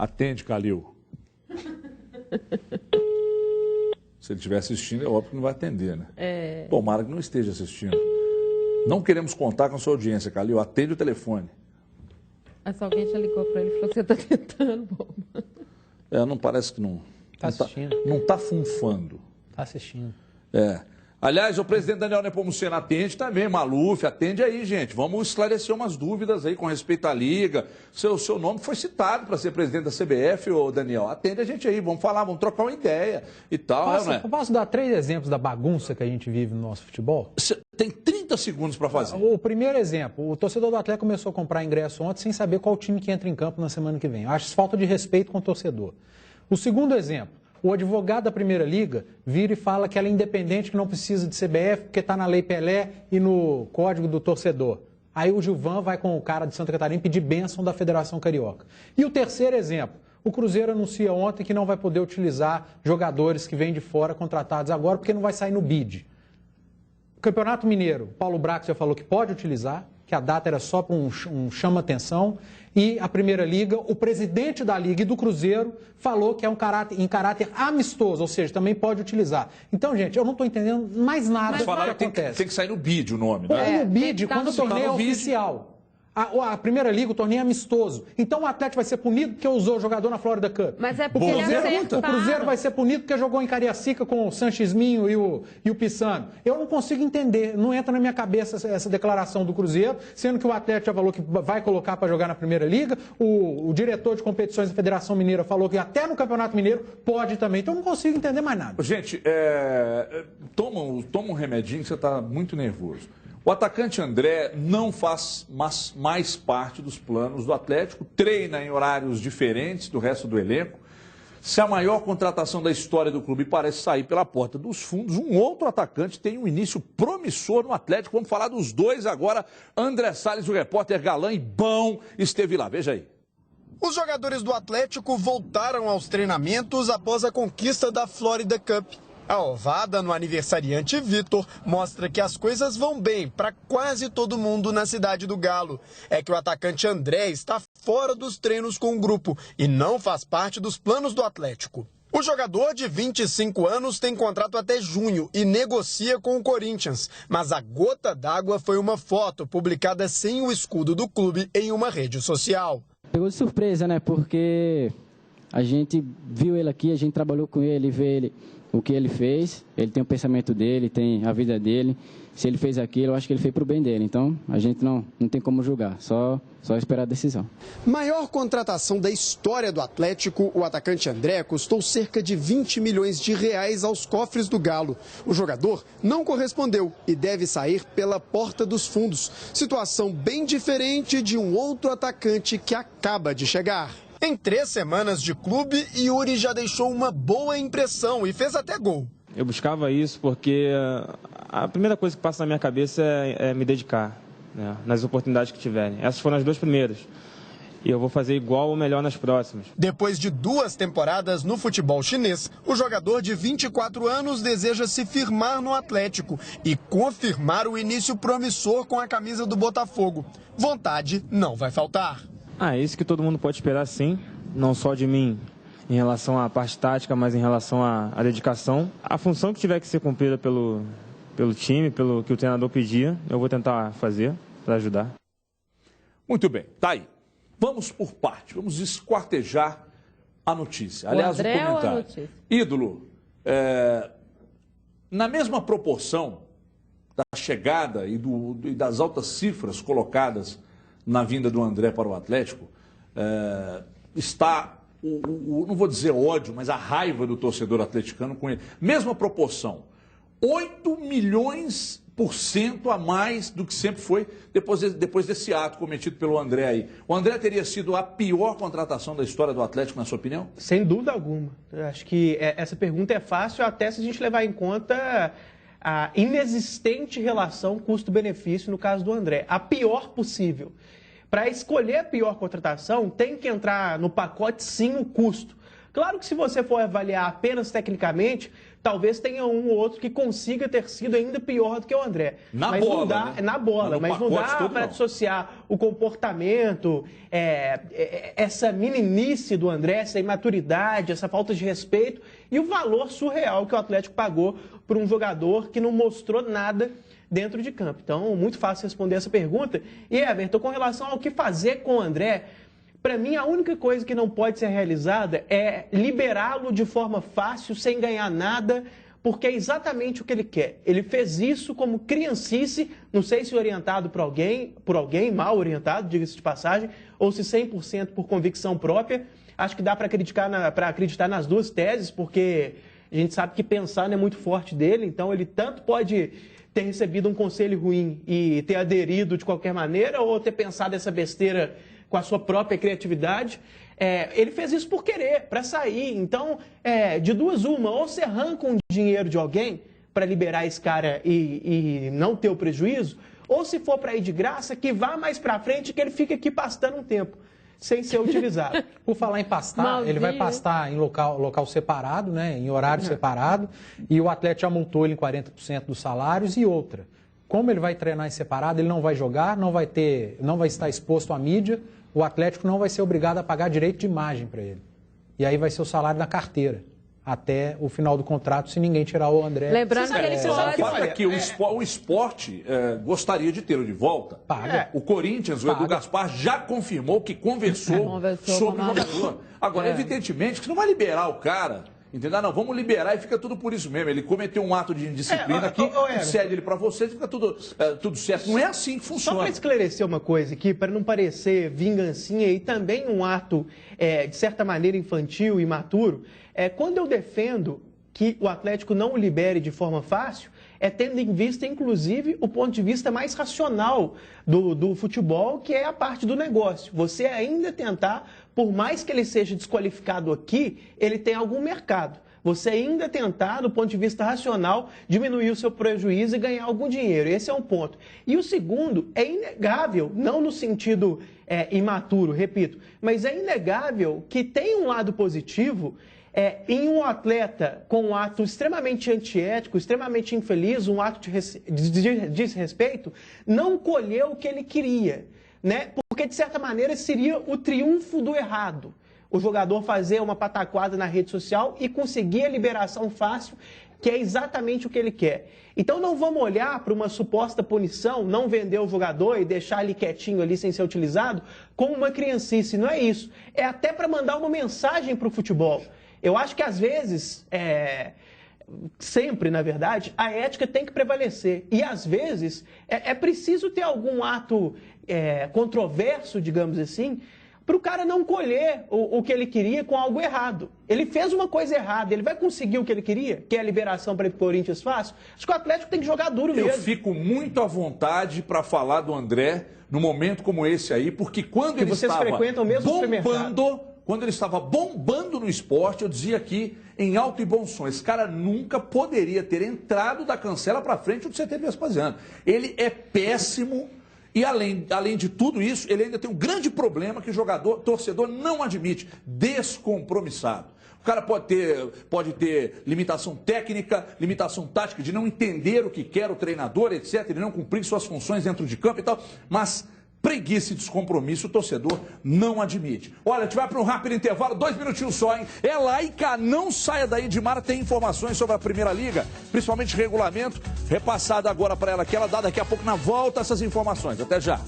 Atende, Calil. Se ele estiver assistindo, é óbvio que não vai atender, né? Tomara que não esteja assistindo. Não queremos contar com a sua audiência, Calil. Atende o telefone. Mas alguém já ligou para ele e falou que você está tentando, boba. Não parece que não... Está assistindo. Não está funfando. Está assistindo. Aliás, o presidente Daniel Nepomuceno atende também, Maluf, atende aí, gente. Vamos esclarecer umas dúvidas aí com respeito à Liga. Seu nome foi citado para ser presidente da CBF, ô Daniel. Atende a gente aí, vamos falar, vamos trocar uma ideia e tal. Posso dar 3 exemplos da bagunça que a gente vive no nosso futebol? Tem 30 segundos para fazer. O primeiro exemplo, o torcedor do Atlético começou a comprar ingresso ontem sem saber qual time que entra em campo na semana que vem. Eu acho isso falta de respeito com o torcedor. O segundo exemplo, o advogado da Primeira Liga vira e fala que ela é independente, que não precisa de CBF, porque está na Lei Pelé e no Código do Torcedor. Aí o Gilvan vai com o cara de Santa Catarina pedir bênção da Federação Carioca. E o terceiro exemplo, o Cruzeiro anuncia ontem que não vai poder utilizar jogadores que vêm de fora contratados agora, porque não vai sair no bid. O Campeonato Mineiro, Paulo Brax já falou que pode utilizar, que a data era só para um chama-atenção. E a Primeira Liga, o presidente da Liga e do Cruzeiro falou que é em caráter amistoso, ou seja, também pode utilizar. Então, gente, eu não estou entendendo mais nada do que acontece. Tem que sair no bid o nome, né? No bid, quando o torneio é oficial. A Primeira Liga, o torneio é amistoso. Então o Atlético vai ser punido porque usou o jogador na Florida Cup. Mas é porque o Cruzeiro vai ser punido porque jogou em Cariacica com o Sanches Minho e o Pissano. Eu não consigo entender, não entra na minha cabeça essa declaração do Cruzeiro, sendo que o Atlético já falou que vai colocar para jogar na Primeira Liga, o diretor de competições da Federação Mineira falou que até no Campeonato Mineiro pode também. Então eu não consigo entender mais nada. Gente, toma um remedinho que você está muito nervoso. O atacante André não faz mais parte dos planos do Atlético, treina em horários diferentes do resto do elenco. Se a maior contratação da história do clube parece sair pela porta dos fundos, um outro atacante tem um início promissor no Atlético. Vamos falar dos dois agora. André Salles, o repórter galã e bom, esteve lá. Veja aí. Os jogadores do Atlético voltaram aos treinamentos após a conquista da Florida Cup. A ovada no aniversariante Vitor mostra que as coisas vão bem para quase todo mundo na cidade do Galo. É que o atacante André está fora dos treinos com o grupo e não faz parte dos planos do Atlético. O jogador de 25 anos tem contrato até junho e negocia com o Corinthians. Mas a gota d'água foi uma foto publicada sem o escudo do clube em uma rede social. Pegou de surpresa, né? Porque a gente viu ele aqui, a gente trabalhou com ele, vê ele... O que ele fez, ele tem o pensamento dele, tem a vida dele. Se ele fez aquilo, eu acho que ele fez para o bem dele. Então, a gente não tem como julgar, só esperar a decisão. Maior contratação da história do Atlético, o atacante André custou cerca de 20 milhões de reais aos cofres do Galo. O jogador não correspondeu e deve sair pela porta dos fundos. Situação bem diferente de um outro atacante que acaba de chegar. Em 3 semanas de clube, Yuri já deixou uma boa impressão e fez até gol. Eu buscava isso porque a primeira coisa que passa na minha cabeça é me dedicar, né, nas oportunidades que tiverem. Essas foram as 2 primeiras. E eu vou fazer igual ou melhor nas próximas. Depois de 2 temporadas no futebol chinês, o jogador de 24 anos deseja se firmar no Atlético e confirmar o início promissor com a camisa do Botafogo. Vontade não vai faltar. É isso que todo mundo pode esperar, sim. Não só de mim em relação à parte tática, mas em relação à dedicação. A função que tiver que ser cumprida pelo time, pelo que o treinador pedir, eu vou tentar fazer para ajudar. Muito bem, tá aí. Vamos por parte, vamos esquartejar a notícia. Aliás, o comentário. Ídolo, na mesma proporção da chegada e das altas cifras colocadas na vinda do André para o Atlético, está, não vou dizer ódio, mas a raiva do torcedor atleticano com ele. Mesma proporção, 8 milhões % a mais do que sempre foi depois desse ato cometido pelo André aí. O André teria sido a pior contratação da história do Atlético, na sua opinião? Sem dúvida alguma. Eu acho que essa pergunta é fácil até se a gente levar em conta a inexistente relação custo-benefício no caso do André. A pior possível. Para escolher a pior contratação, tem que entrar no pacote, sim, o custo. Claro que se você for avaliar apenas tecnicamente, talvez tenha um ou outro que consiga ter sido ainda pior do que o André. Na bola, né? Na bola, mas não dá para dissociar o comportamento, essa meninice do André, essa imaturidade, essa falta de respeito e o valor surreal que o Atlético pagou por um jogador que não mostrou nada dentro de campo. Então, muito fácil responder essa pergunta. E, Everton, com relação ao que fazer com o André, para mim, a única coisa que não pode ser realizada é liberá-lo de forma fácil, sem ganhar nada, porque é exatamente o que ele quer. Ele fez isso como criancice, não sei se orientado por alguém mal orientado, diga-se de passagem, ou se 100% por convicção própria. Acho que dá para acreditar nas duas teses, porque a gente sabe que pensar não é muito forte dele, então ele tanto pode ter recebido um conselho ruim e ter aderido de qualquer maneira, ou ter pensado essa besteira com a sua própria criatividade. Ele fez isso por querer, para sair. Então, de duas uma, ou você arranca um dinheiro de alguém para liberar esse cara e não ter o prejuízo, ou se for para ir de graça, que vá mais para frente, que ele fique aqui pastando um tempo, sem ser utilizado. Por falar em pastar, ele vai pastar em local separado, né, em horário separado, e o Atlético já multou ele em 40% dos salários. E outra, como ele vai treinar em separado, ele não vai jogar, não vai estar exposto à mídia, o Atlético não vai ser obrigado a pagar direito de imagem para ele. E aí vai ser o salário da carteira, até o final do contrato, se ninguém tirar o André. Lembrando que ele pode... O fato é que o esporte gostaria de tê-lo de volta. Paga. O Corinthians, o Edu Gaspar, já confirmou que conversou sobre o jogador. Agora, evidentemente, que você não vai liberar o cara... Entendeu? Não, vamos liberar e fica tudo por isso mesmo. Ele cometeu um ato de indisciplina aqui, cede ele para vocês e fica tudo certo. Não é assim que funciona. Só para esclarecer uma coisa aqui, para não parecer vingancinha e também um ato, de certa maneira, infantil e imaturo, quando eu defendo que o Atlético não o libere de forma fácil, tendo em vista, inclusive, o ponto de vista mais racional do futebol, que é a parte do negócio. Você ainda tentar, por mais que ele seja desqualificado aqui, ele tem algum mercado. Você ainda tentar, do ponto de vista racional, diminuir o seu prejuízo e ganhar algum dinheiro. Esse é um ponto. E o segundo, é inegável, não no sentido imaturo, repito, mas é inegável que tem um lado positivo em um atleta com um ato extremamente antiético, extremamente infeliz, um ato de desrespeito, não colher o que ele queria, né? Porque, de certa maneira, seria o triunfo do errado. O jogador fazer uma pataquada na rede social e conseguir a liberação fácil, que é exatamente o que ele quer. Então, não vamos olhar para uma suposta punição, não vender o jogador e deixar ele quietinho ali sem ser utilizado, como uma criancice. Não é isso. É até para mandar uma mensagem para o futebol. Eu acho que, às vezes, sempre, na verdade, a ética tem que prevalecer. E, às vezes, é preciso ter algum ato controverso, digamos assim, para o cara não colher o que ele queria com algo errado. Ele fez uma coisa errada, ele vai conseguir o que ele queria, que é a liberação para o Corinthians fácil? Acho que o Atlético tem que jogar duro mesmo. Eu fico muito à vontade para falar do André num momento como esse aí, porque quando ele estava bombando no esporte, eu dizia aqui em alto e bom som, esse cara nunca poderia ter entrado da Cancela para frente do CT Vespasiano. Ele é péssimo e, além de tudo isso, ele ainda tem um grande problema que o torcedor não admite: descompromissado. O cara pode ter limitação técnica, limitação tática, de não entender o que quer o treinador, etc., ele não cumprir suas funções dentro de campo e tal, mas preguiça e descompromisso o torcedor não admite. Olha, a gente vai para um rápido intervalo, 2 minutinhos só, hein? É lá e cá, não saia daí. Edmar tem informações sobre a Primeira Liga, principalmente regulamento, repassado agora para ela, que ela dá daqui a pouco na volta essas informações. Até já.